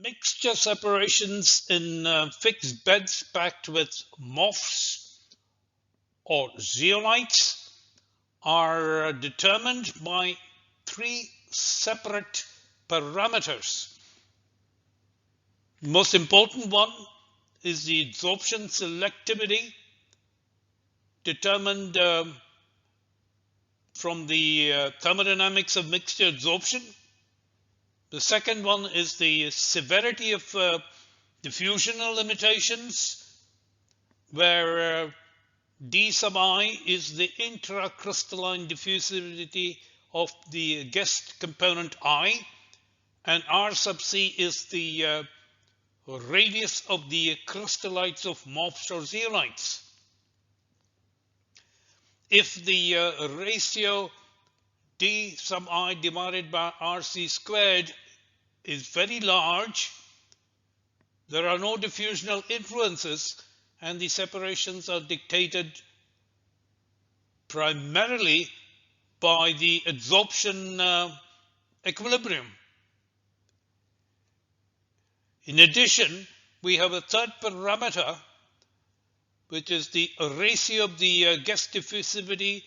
Mixture separations in fixed beds packed with morphs or zeolites are determined by three separate parameters. The most important one is the adsorption selectivity, determined from the thermodynamics of mixture adsorption. The second one is the severity of diffusional limitations, where D sub I is the intra-crystalline diffusivity of the guest component I, and R sub C is the radius of the crystallites of morphs or zeolites. If the ratio D sub I divided by RC squared is very large, there are no diffusional influences, and the separations are dictated primarily by the adsorption equilibrium. In addition, we have a third parameter, which is the ratio of the guest diffusivity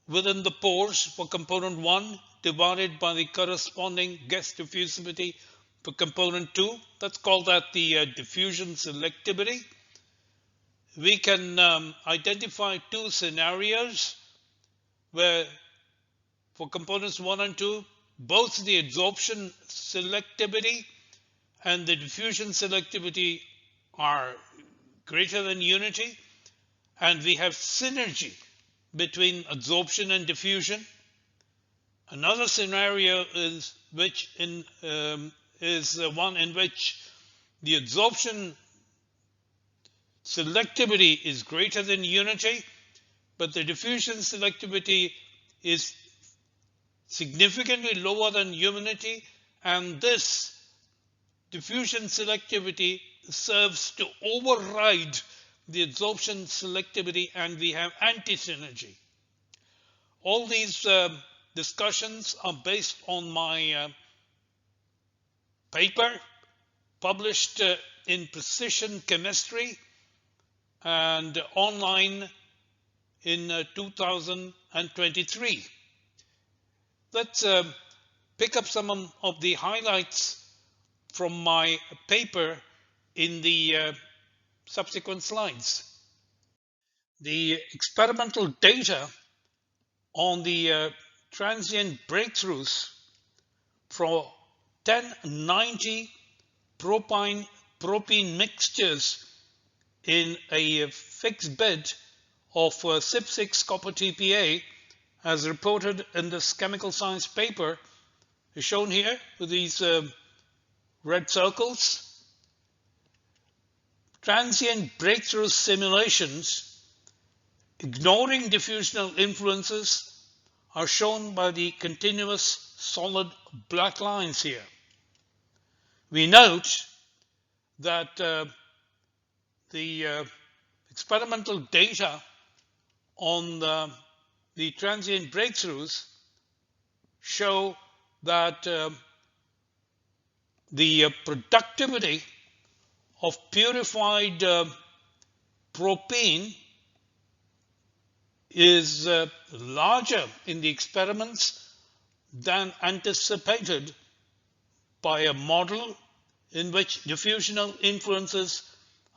within the pores for component 1 divided by the corresponding guest diffusivity for component 2. Let's call that the diffusion selectivity. We can identify two scenarios where for components 1 and 2, both the adsorption selectivity and the diffusion selectivity are greater than unity, and we have synergy between adsorption and diffusion. Another scenario is one in which the adsorption selectivity is greater than unity, but the diffusion selectivity is significantly lower than unity, and this diffusion selectivity serves to override the adsorption selectivity, and we have antisynergy. All these discussions are based on my paper published in Precision Chemistry and online in 2023. Let's pick up some of the highlights from my paper in the subsequent slides. The experimental data on the transient breakthroughs for 1090 propene mixtures in a fixed bed of CYP6 copper TPA, as reported in this chemical science paper, is shown here with these red circles. Transient breakthrough simulations, ignoring diffusional influences, are shown by the continuous solid black lines here. We note that the experimental data on the transient breakthroughs show that the productivity of purified propene is larger in the experiments than anticipated by a model in which diffusional influences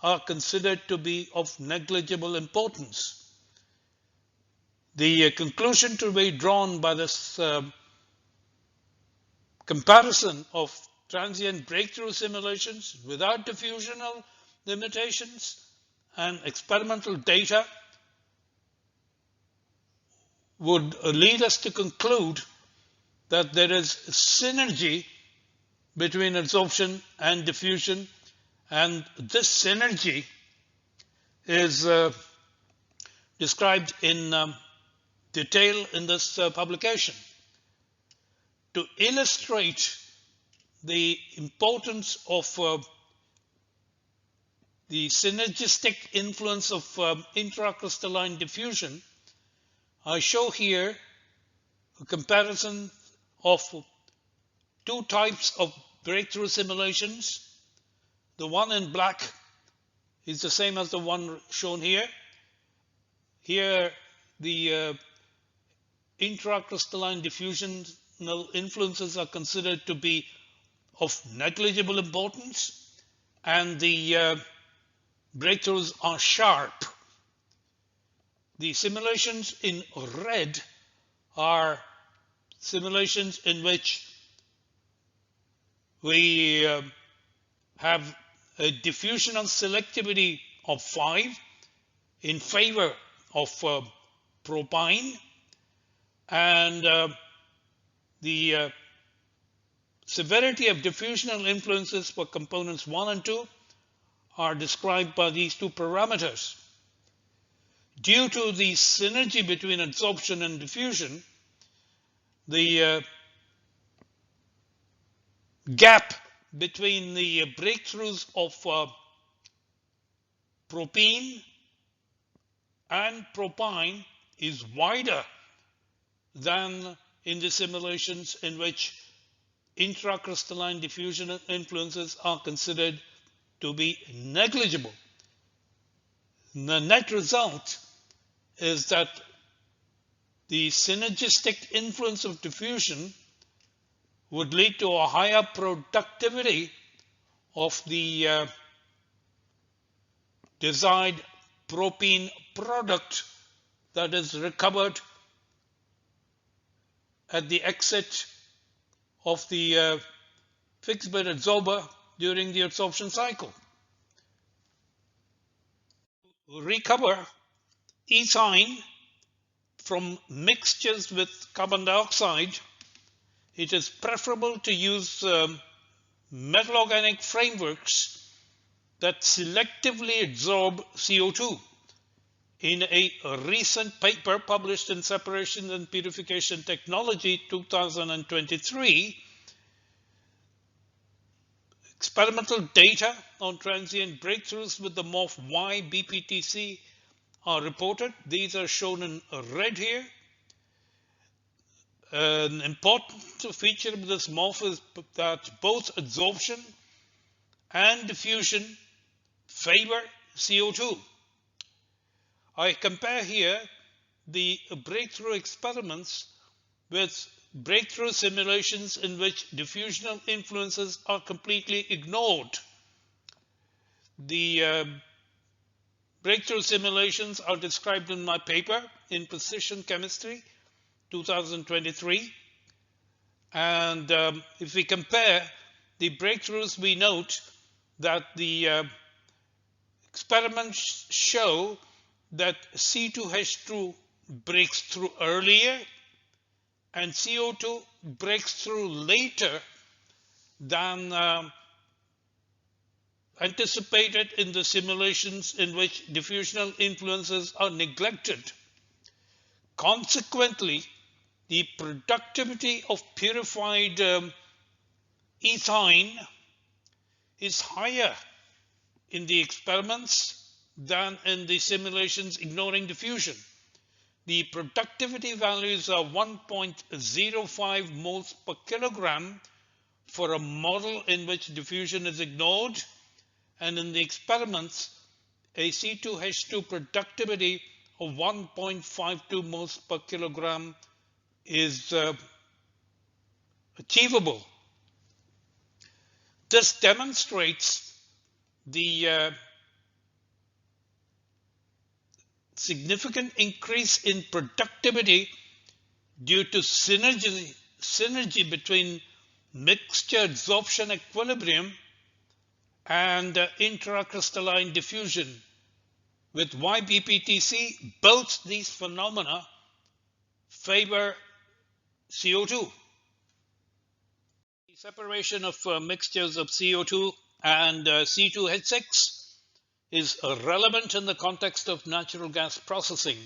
are considered to be of negligible importance. The conclusion to be drawn by this comparison of transient breakthrough simulations without diffusional limitations and experimental data would lead us to conclude that there is synergy between adsorption and diffusion, and this synergy is described in detail in this publication. To illustrate the importance of the synergistic influence of intracrystalline diffusion, I show here a comparison of two types of breakthrough simulations. The one in black is the same as the one shown here. Here, the intra-crystalline diffusional influences are considered to be of negligible importance, and the breakthroughs are sharp. The simulations in red are simulations in which we have a diffusional selectivity of 5 in favor of propine, and the severity of diffusional influences for components 1 and 2 are described by these two parameters. Due to the synergy between adsorption and diffusion, the gap between the breakthroughs of propene and propine is wider than in the simulations in which intracrystalline diffusion influences are considered to be negligible. The net result is that the synergistic influence of diffusion would lead to a higher productivity of the desired propene product that is recovered at the exit of the fixed bed adsorber during the adsorption cycle. Recover ethane from mixtures with carbon dioxide, it is preferable to use metal organic frameworks that selectively adsorb CO2. In a recent paper published in Separation and Purification Technology 2023, experimental data on transient breakthroughs with the morph Y BPTC are reported. These are shown in red here. An important feature of this morph is that both adsorption and diffusion favor CO2. I compare here the breakthrough experiments with breakthrough simulations in which diffusional influences are completely ignored. The breakthrough simulations are described in my paper in Precision Chemistry 2023, and if we compare the breakthroughs, we note that the experiments show that C2H2 breaks through earlier and CO2 breaks through later than anticipated in the simulations in which diffusional influences are neglected. Consequently, the productivity of purified ethane is higher in the experiments than in the simulations ignoring diffusion. The productivity values are 1.05 moles per kilogram for a model in which diffusion is ignored, and in the experiments, a C2H2 productivity of 1.52 moles per kilogram is achievable. This demonstrates the significant increase in productivity due to synergy between mixture adsorption equilibrium and intracrystalline diffusion. With YBPTC, both these phenomena favor CO2. The separation of mixtures of CO2 and C2H6 is relevant in the context of natural gas processing.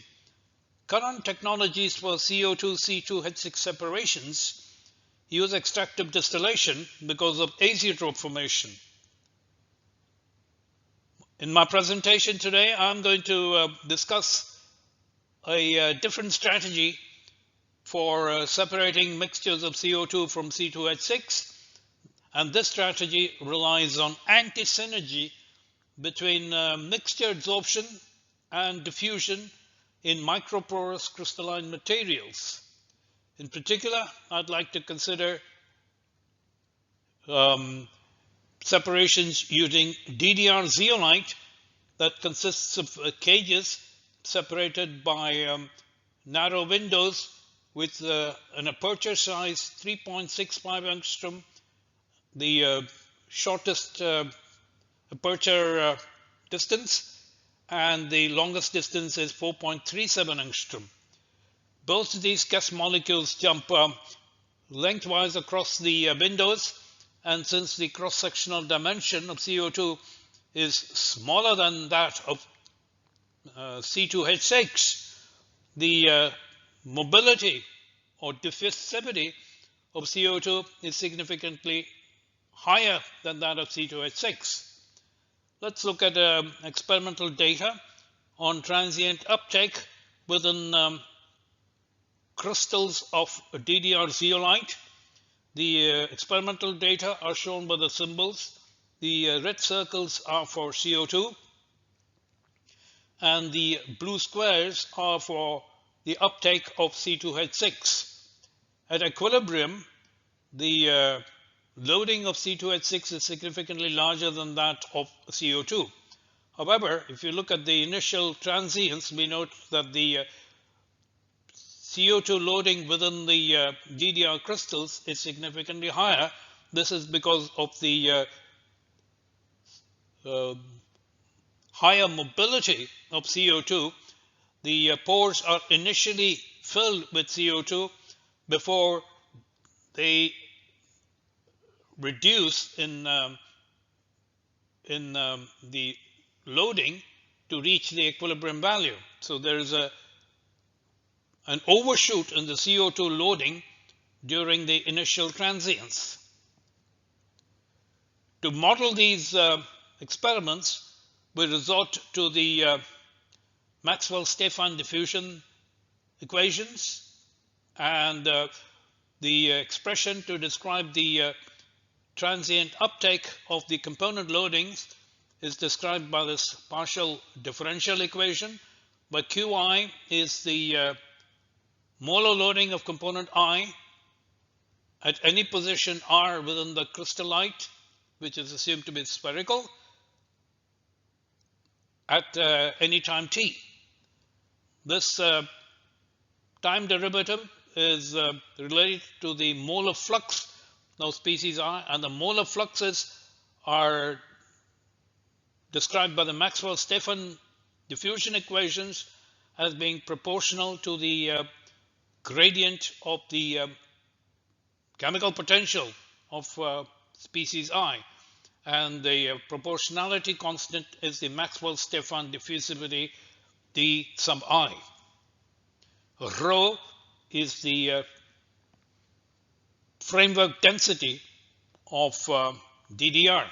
Current technologies for CO2 C2H6 separations use extractive distillation because of azeotrope formation. In my presentation today, I'm going to discuss a different strategy for separating mixtures of CO2 from C2H6, And this strategy relies on anti-synergy between mixture adsorption and diffusion in microporous crystalline materials. In particular, I'd like to consider separations using DDR zeolite that consists of cages separated by narrow windows with an aperture size 3.65 angstrom. The shortest aperture distance, and the longest distance is 4.37 angstrom. Both of these gas molecules jump lengthwise across the windows, and since the cross-sectional dimension of CO2 is smaller than that of C2H6, the mobility or diffusivity of CO2 is significantly higher than that of C2H6. Let's look at experimental data on transient uptake within crystals of DDR zeolite. The experimental data are shown by the symbols. The red circles are for CO2, and the blue squares are for the uptake of C2H6. At equilibrium, the loading of C2H6 is significantly larger than that of CO2. However, if you look at the initial transience, we note that the CO2 loading within the DDR crystals is significantly higher. This is because of the higher mobility of CO2. The pores are initially filled with CO2 before they reduce in the loading to reach the equilibrium value. So there is an overshoot in the CO2 loading during the initial transience. To model these experiments, we resort to the Maxwell-Stefan diffusion equations, and the expression to describe the transient uptake of the component loadings is described by this partial differential equation, where Qi is the molar loading of component I at any position R within the crystallite, which is assumed to be spherical, at any time t. This time derivative is related to the molar flux of species I, and the molar fluxes are described by the Maxwell-Stefan diffusion equations as being proportional to the gradient of the chemical potential of species I, and the proportionality constant is the Maxwell-Stefan diffusivity d sub I. Rho is the framework density of DDR.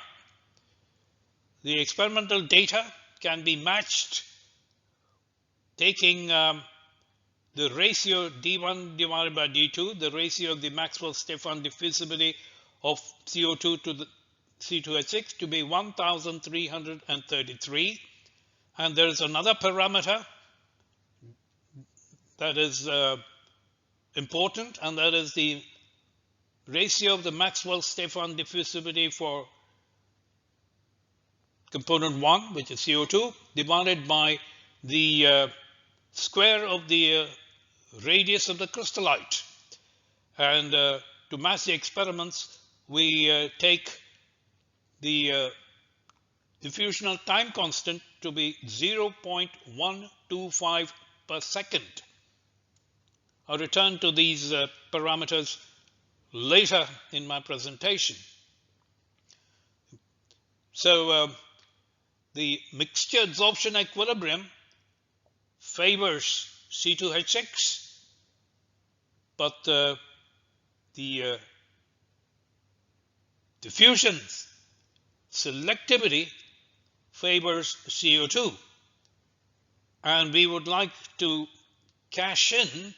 The experimental data can be matched taking the ratio D1 divided by D2, the ratio of the Maxwell-Stefan diffusivity of CO2 to the C2H6 to be 1333. And there is another parameter that is important, and that is the ratio of the Maxwell-Stefan diffusivity for component 1, which is CO2, divided by the square of the radius of the crystallite. And to match the experiments, we take the diffusional time constant to be 0.125 per second. I'll return to these parameters later in my presentation. So the mixture adsorption equilibrium favors C2H6, but the diffusion selectivity favors CO2, and we would like to cash in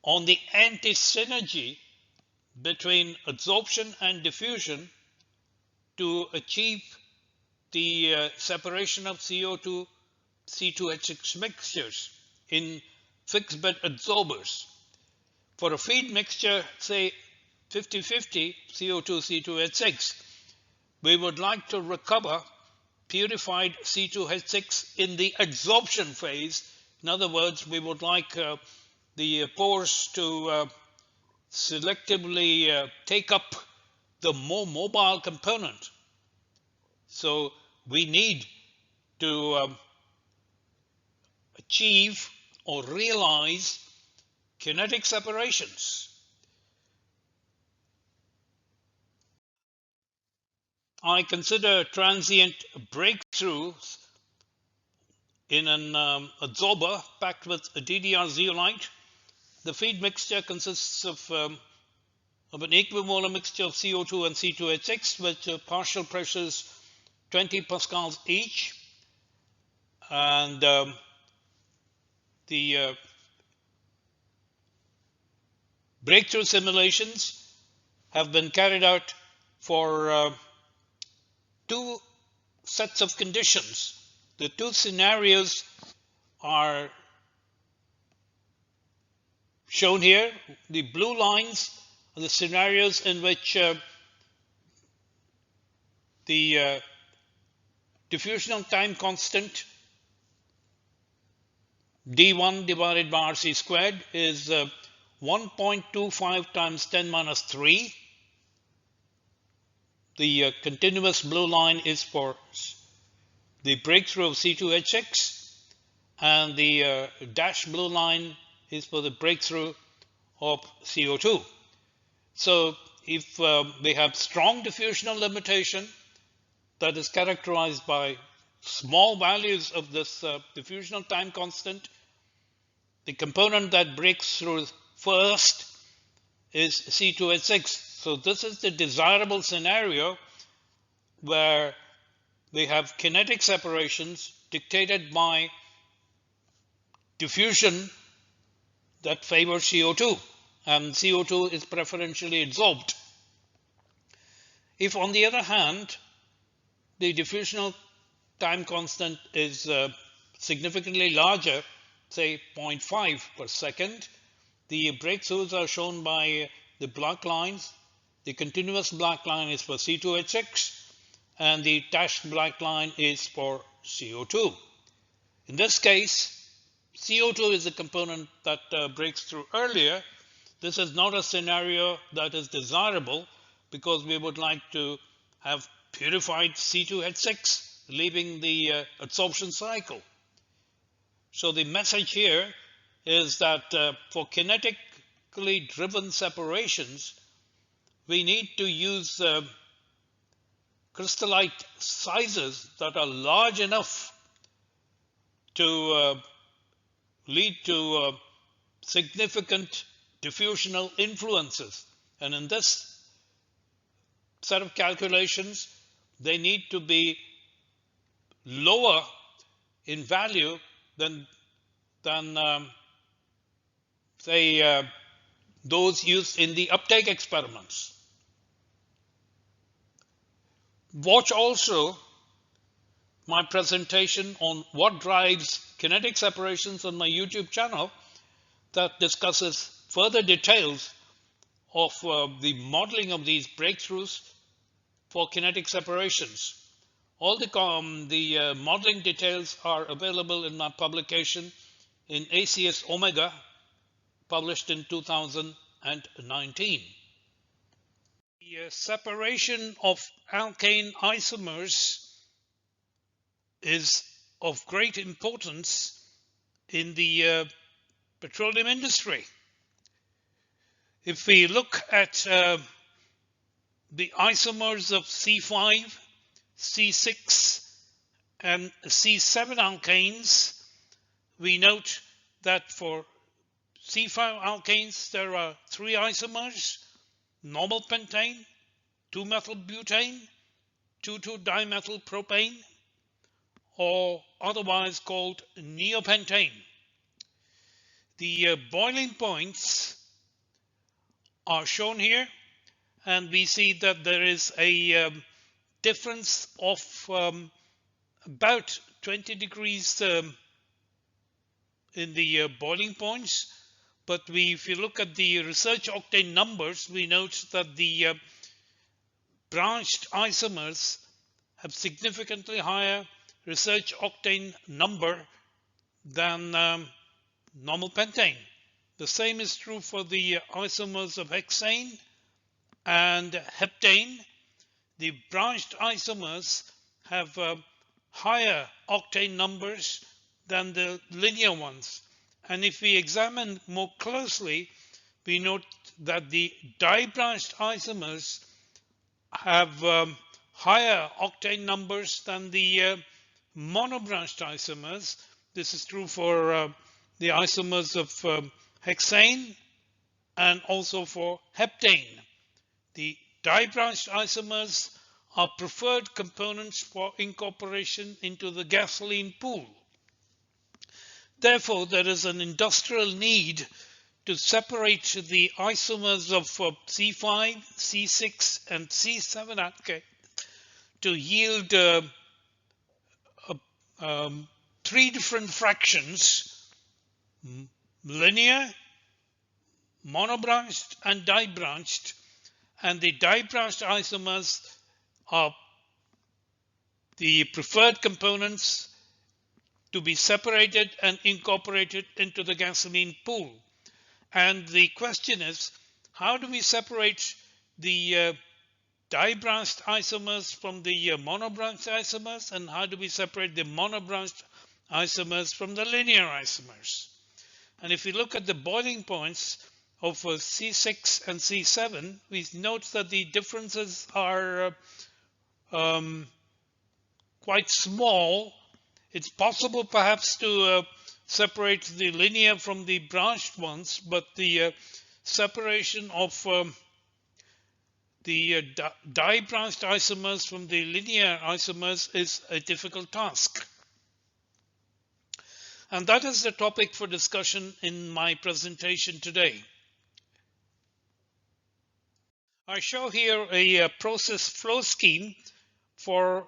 on the anti-synergy between adsorption and diffusion to achieve the separation of CO2 C2H6 mixtures in fixed bed adsorbers. For a feed mixture, say 50-50 CO2 C2H6, we would like to recover purified C2H6 in the adsorption phase. In other words, we would like the pores to selectively take up the more mobile component. So we need to achieve or realize kinetic separations. I consider transient breakthroughs in an adsorber packed with a DDR zeolite. The feed mixture consists of an equimolar mixture of CO2 and C2H6 with partial pressures 20 pascals each, and the breakthrough simulations have been carried out for two sets of conditions. The two scenarios are shown here. The blue lines are the scenarios in which the diffusional time constant d1 divided by rc squared is 1.25 times 10 minus 3. The continuous blue line is for the breakthrough of C2H6, and the dashed blue line is for the breakthrough of CO2. So if we have strong diffusional limitation that is characterized by small values of this diffusional time constant, the component that breaks through first is C2H6. So this is the desirable scenario where we have kinetic separations dictated by diffusion that favors CO2, and CO2 is preferentially adsorbed. If, on the other hand, the diffusional time constant is significantly larger, say 0.5 per second, the breakthroughs are shown by the black lines. The continuous black line is for C2H6, and the dashed black line is for CO2. In this case, CO2 is the component that breaks through earlier. This is not a scenario that is desirable because we would like to have purified C2H6 leaving the adsorption cycle. So the message here is that for kinetically driven separations, we need to use crystallite sizes that are large enough to lead to significant diffusional influences. And in this set of calculations, they need to be lower in value than say those used in the uptake experiments. Watch also my presentation on what drives kinetic separations on my YouTube channel that discusses further details of the modeling of these breakthroughs for kinetic separations. All the modeling details are available in my publication in ACS Omega, published in 2019. The separation of alkane isomers is of great importance in the petroleum industry. If we look at the isomers of C5, C6, and C7 alkanes, we note that for C5 alkanes there are 3 isomers: normal pentane, 2-methylbutane, 2,2-dimethylpropane, or otherwise called neopentane. The boiling points are shown here, and we see that there is a difference of about 20 degrees in the boiling points. But if you look at the research octane numbers, we note that the branched isomers have significantly higher research octane number than normal pentane. The same is true for the isomers of hexane and heptane. The branched isomers have higher octane numbers than the linear ones. And if we examine more closely, we note that the di-branched isomers have higher octane numbers than the monobranched isomers. This is true for the isomers of hexane and also for heptane. The di-branched isomers are preferred components for incorporation into the gasoline pool. Therefore, there is an industrial need to separate the isomers of C5, C6, and C7 alkane to yield 3 different fractions: linear, monobranched, and di-branched. And the di-branched isomers are the preferred components to be separated and incorporated into the gasoline pool. And the question is, how do we separate the di-branched isomers from the monobranched isomers, and how do we separate the monobranched isomers from the linear isomers? And if we look at the boiling points of C6 and C7, we note that the differences are quite small. It's possible perhaps to separate the linear from the branched ones, but the separation of the di-branched isomers from the linear isomers is a difficult task. And that is the topic for discussion in my presentation today. I show here a process flow scheme for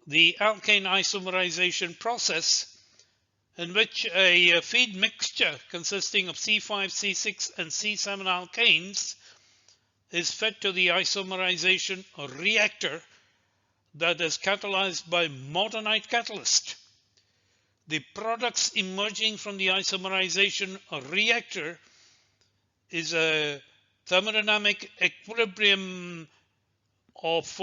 the alkane isomerization process, in which a feed mixture consisting of C5, C6, and C7 alkanes is fed to the isomerization reactor that is catalyzed by Mortonite catalyst. The products emerging from the isomerization reactor is a thermodynamic equilibrium of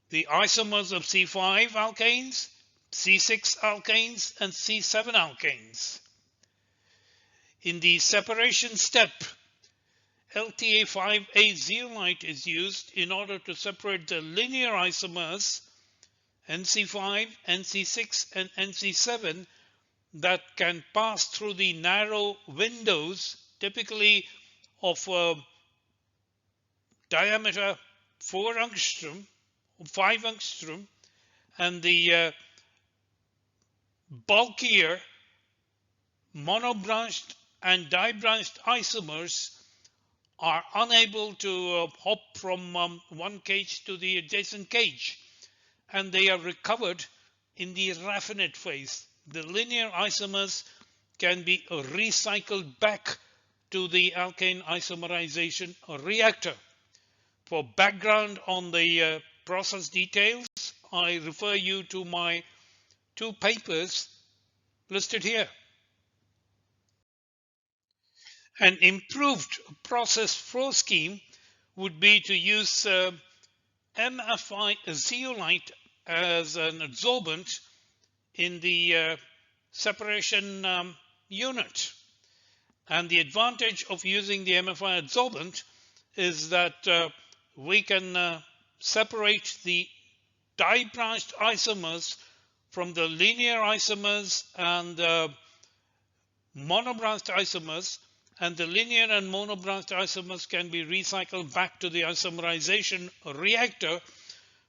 the isomers of C5 alkanes, C6 alkanes, and C7 alkanes. In the separation step, LTA5A zeolite is used in order to separate the linear isomers NC5, NC6, and NC7 that can pass through the narrow windows, typically of diameter 4 angstrom, 5 angstrom, and the bulkier monobranched and dibranched isomers are unable to hop from one cage to the adjacent cage, and they are recovered in the raffinate phase. The linear isomers can be recycled back to the alkane isomerization reactor. For background on the process details, I refer you to my 2 papers listed here. An improved process flow scheme would be to use MFI zeolite as an adsorbent in the separation unit. And the advantage of using the MFI adsorbent is that we can separate the di-branched isomers from the linear isomers and monobranched isomers, and the linear and monobranched isomers can be recycled back to the isomerization reactor,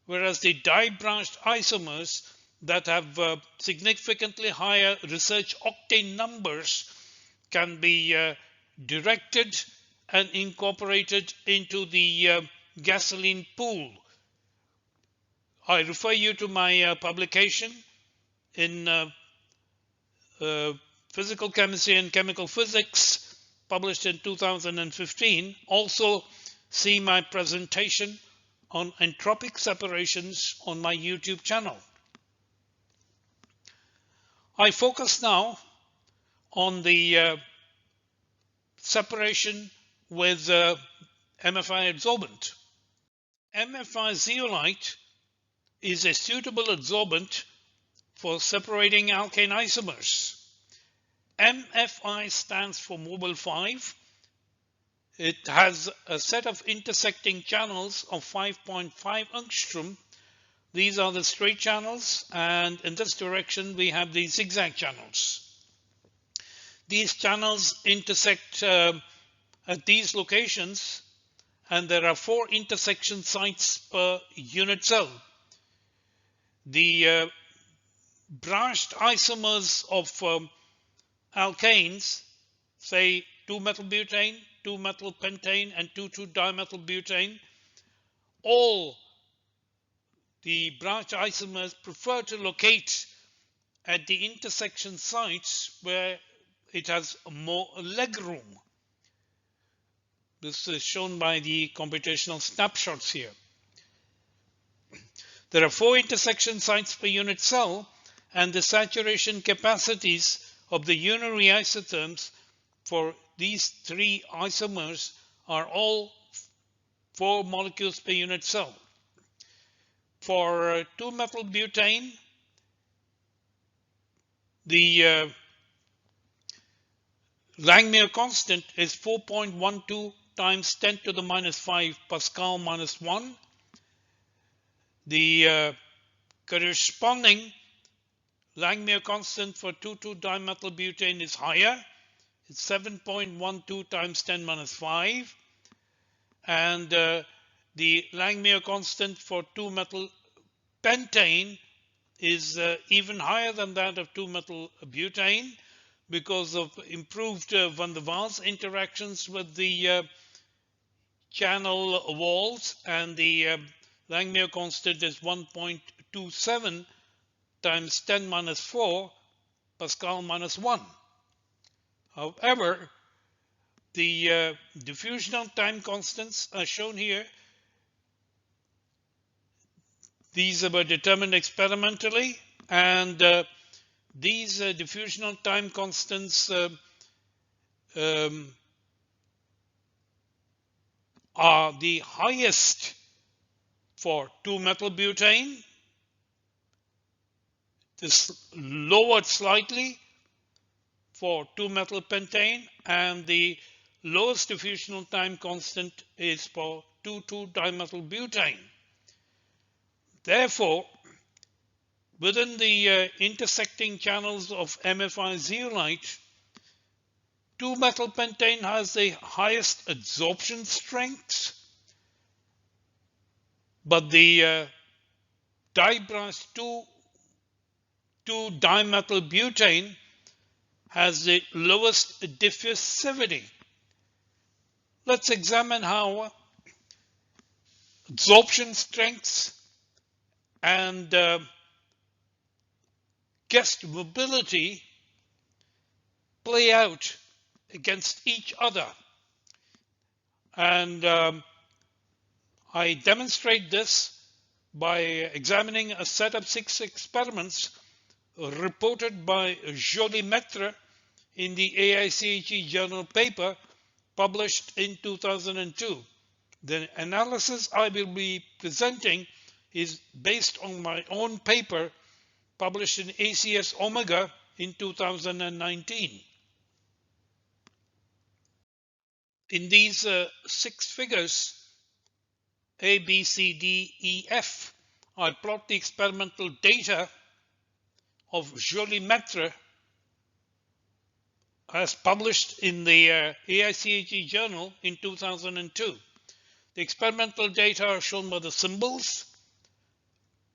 whereas the di-branched isomers that have significantly higher research octane numbers can be directed and incorporated into the gasoline pool. I refer you to my publication in Physical Chemistry and Chemical Physics, published in 2015. Also, see my presentation on entropic separations on my YouTube channel. I focus now on the separation with MFI adsorbent. MFI zeolite is a suitable adsorbent for separating alkane isomers. MFI stands for mobile 5. It has a set of intersecting channels of 5.5 angstrom. These are the straight channels, and in this direction we have the zigzag channels. These channels intersect at these locations, and there are 4 intersection sites per unit cell. The branched isomers of alkanes, say 2-methylbutane, 2-methylpentane, and 2,2-dimethylbutane, all the branched isomers prefer to locate at the intersection sites where it has more leg room. This is shown by the computational snapshots here. There are 4 intersection sites per unit cell, and the saturation capacities of the unary isotherms for these 3 isomers are all 4 molecules per unit cell. For 2-methylbutane, the Langmuir constant is 4.12 times 10 to the minus 5 Pascal minus 1. The corresponding Langmuir constant for 2,2-dimethylbutane is higher. It's 7.12 times 10 minus 5. And the Langmuir constant for 2-methylpentane is even higher than that of 2-methylbutane because of improved van der Waals interactions with the channel walls, and the Langmuir constant is 1.27 times 10 minus 4 Pascal minus 1. However, the diffusional time constants are shown here. These were determined experimentally, and these diffusional time constants are the highest for 2-methylbutane. This lowered slightly for 2-methylpentane, and the lowest diffusional time constant is for 2,2-dimethylbutane. Therefore, within the intersecting channels of MFI zeolite, 2-methylpentane has the highest adsorption strengths, but the dibranched 2,2-dimethylbutane has the lowest diffusivity. Let's examine how adsorption strengths and guest mobility play out against each other. And I demonstrate this by examining a set of 6 experiments reported by Joly-Maitre in the AICHE journal paper published in 2002. The analysis I will be presenting is based on my own paper published in ACS Omega in 2019. In these 6 figures, A, B, C, D, E, F, I plot the experimental data of Joly-Maitre as published in the AICHE journal in 2002. The experimental data are shown by the symbols.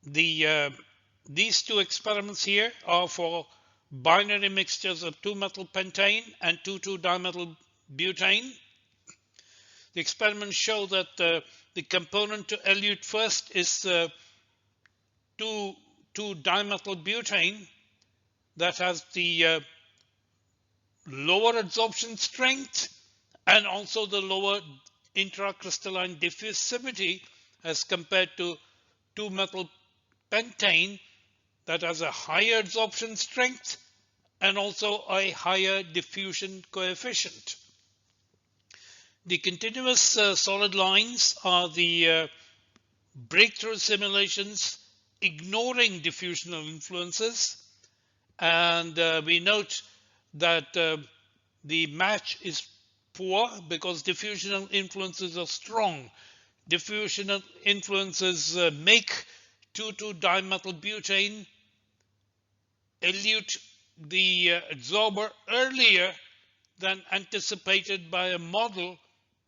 These 2 experiments here are for binary mixtures of 2-methylpentane and 2,2-dimethylbutane. The experiments show that the component to elute first is 2,2-dimethyl butane that has the lower adsorption strength and also the lower intra-crystalline diffusivity as compared to 2-methyl pentane that has a higher adsorption strength and also a higher diffusion coefficient. The continuous solid lines are the breakthrough simulations ignoring diffusional influences, and we note that the match is poor because diffusional influences are strong. Diffusional influences make 2,2-dimethyl butane elute the adsorber earlier than anticipated by a model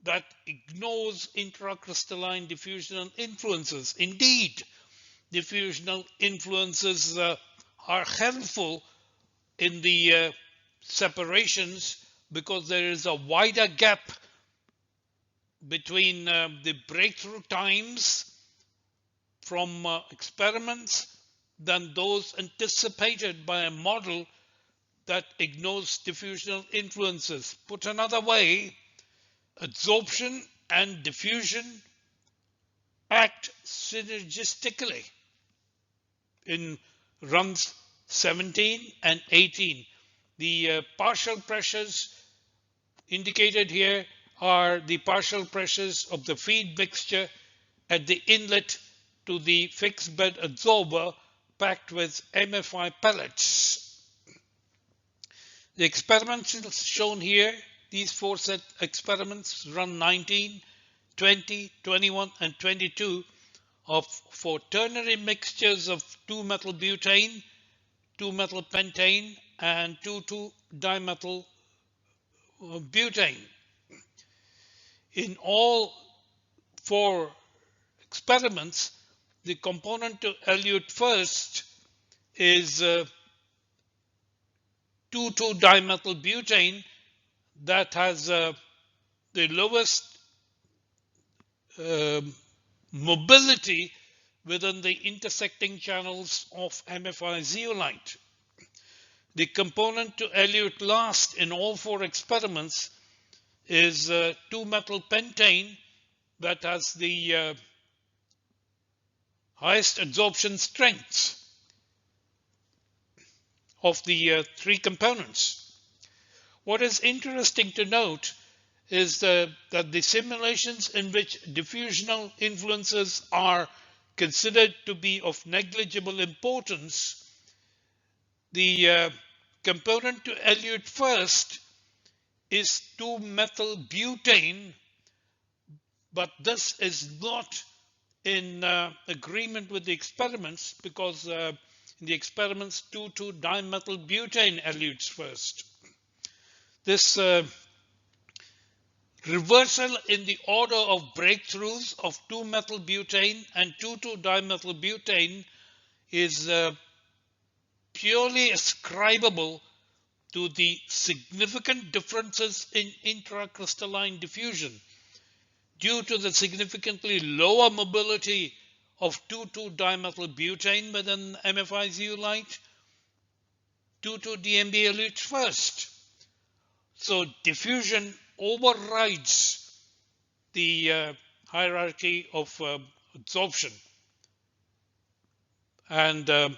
that ignores intracrystalline diffusional influences. Indeed, diffusional influences are helpful in the separations because there is a wider gap between the breakthrough times from experiments than those anticipated by a model that ignores diffusional influences. Put another way, adsorption and diffusion act synergistically in runs 17 and 18. The partial pressures indicated here are the partial pressures of the feed mixture at the inlet to the fixed bed adsorber packed with MFI pellets. The experiments shown here, these four set experiments run 19, 20, 21 and 22 for ternary mixtures of 2-methyl butane, 2-methyl pentane and 2,2-dimethyl butane. In all four experiments, the component to elute first is 2,2-dimethyl butane that has the lowest mobility within the intersecting channels of MFI zeolite. The component to elute last in all four experiments is 2-methyl pentane that has the highest adsorption strengths of the three components. What is interesting to note is that the simulations in which diffusional influences are considered to be of negligible importance, the component to elute first is 2-methyl butane, but this is not in agreement with the experiments because in the experiments 2,2-dimethyl butane elutes first. This reversal in the order of breakthroughs of 2-methyl butane and 2,2-dimethyl butane is purely ascribable to the significant differences in intracrystalline diffusion due to the significantly lower mobility of 2,2-dimethyl butane within MFI zeolite. 2,2-DMB elutes first. So diffusion overrides the hierarchy of adsorption. And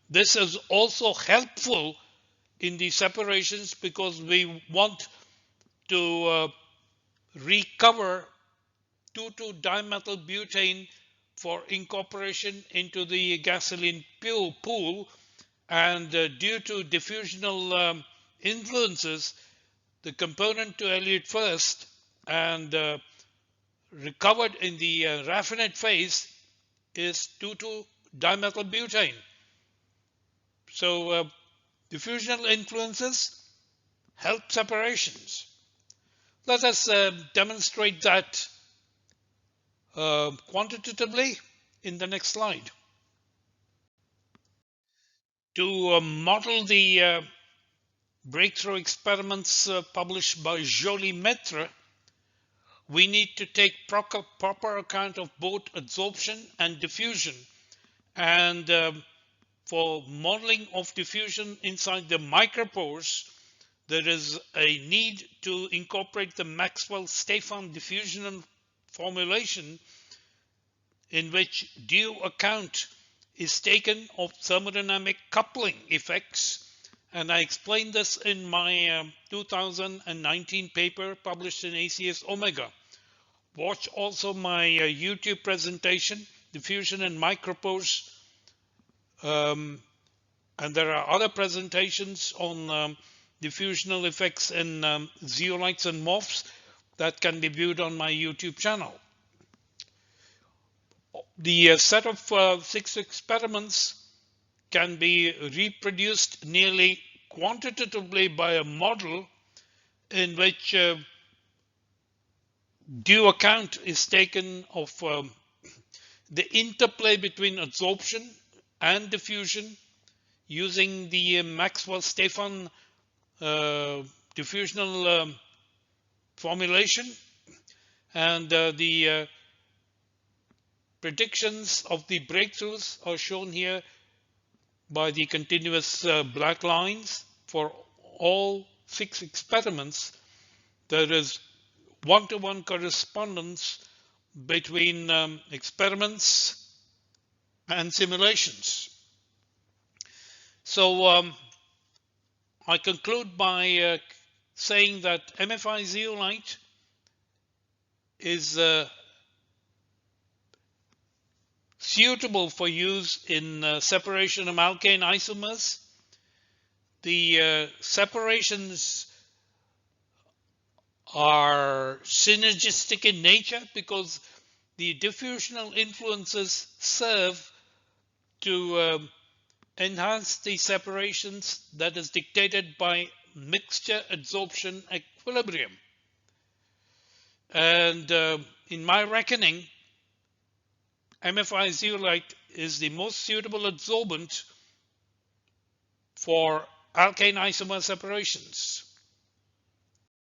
this is also helpful in the separations because we want to recover 2,2-dimethyl butane for incorporation into the gasoline pool, and due to diffusional influences, the component to elute first and recovered in the raffinate phase is 2,2-dimethyl butane. So diffusional influences help separations. Let us demonstrate that quantitatively in the next slide. To model the breakthrough experiments published by Joly-Maitre, we need to take proper account of both adsorption and diffusion And for modeling of diffusion inside the micropores, there is a need to incorporate the Maxwell-Stefan diffusional formulation, in which due account is taken of thermodynamic coupling effects. And I explained this in my 2019 paper published in ACS Omega. Watch also my YouTube presentation, Diffusion in Micropores. And there are other presentations on diffusional effects in zeolites and morphs that can be viewed on my YouTube channel. The set of 6 experiments can be reproduced nearly quantitatively by a model in which due account is taken of the interplay between adsorption and diffusion using the Maxwell-Stefan diffusional formulation, and the predictions of the breakthroughs are shown here by the continuous black lines. For all 6 experiments, there is one-to-one correspondence between experiments and simulations. So I conclude by saying that MFI zeolite is suitable for use in separation of alkane isomers. The separations are synergistic in nature because the diffusional influences serve to enhance the separations that is dictated by mixture adsorption equilibrium. And in my reckoning, MFI zeolite is the most suitable adsorbent for alkane isomer separations.